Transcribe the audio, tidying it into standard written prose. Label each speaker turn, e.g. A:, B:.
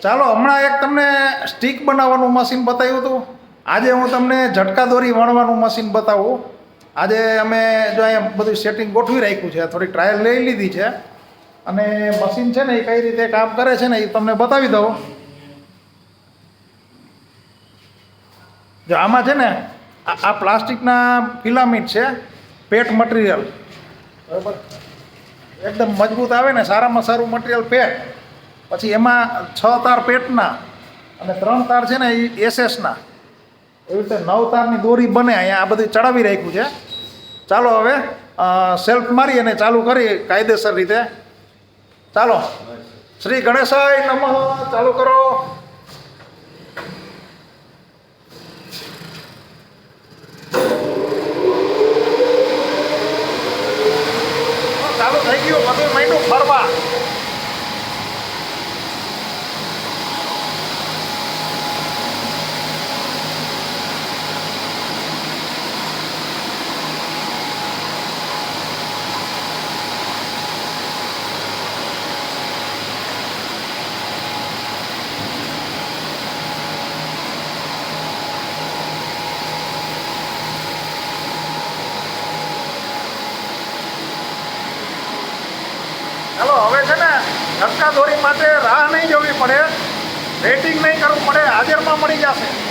A: ચાલો હમણાં એક તમને સ્ટીક બનાવવાનું મશીન બતાવ્યું હતું. આજે હું તમને ઝટકા દોરી વણવાનું મશીન બતાવું. આજે અમે જો અહીંયા બધું સેટિંગ ગોઠવી રાખ્યું છે, થોડી ટ્રાયલ લઈ લીધી છે અને મશીન છે ને એ કઈ રીતે કામ કરે છે ને એ તમને બતાવી દઉં. જો આમાં છે ને આ પ્લાસ્ટિકના ફિલામેન્ટ છે, પેટ મટીરિયલ, બરાબર, એકદમ મજબૂત આવે ને, સારામાં સારું મટીરિયલ પેટ. પછી એમાં 6 તાર પેટના અને 3 તાર છે ને એ એસએસના, એવી રીતે 9 તારની દોરી બને. અહીંયા આ બધું ચડાવી રાખ્યું છે. ચાલો હવે સેલ્ફ મારી અને ચાલુ કરી કાયદેસર રીતે. ચાલો, શ્રી ગણેશાય નમઃ, ચાલુ કરો. ચાલુ થઈ ગયું, બધું માંડ્યું ફરવા. ચાલો હવે છે ને ઝટકા દોરી માટે રાહ નહીં જોવી પડે, વેઇટિંગ નહીં કરવું પડે, હાજરમાં મળી જશે.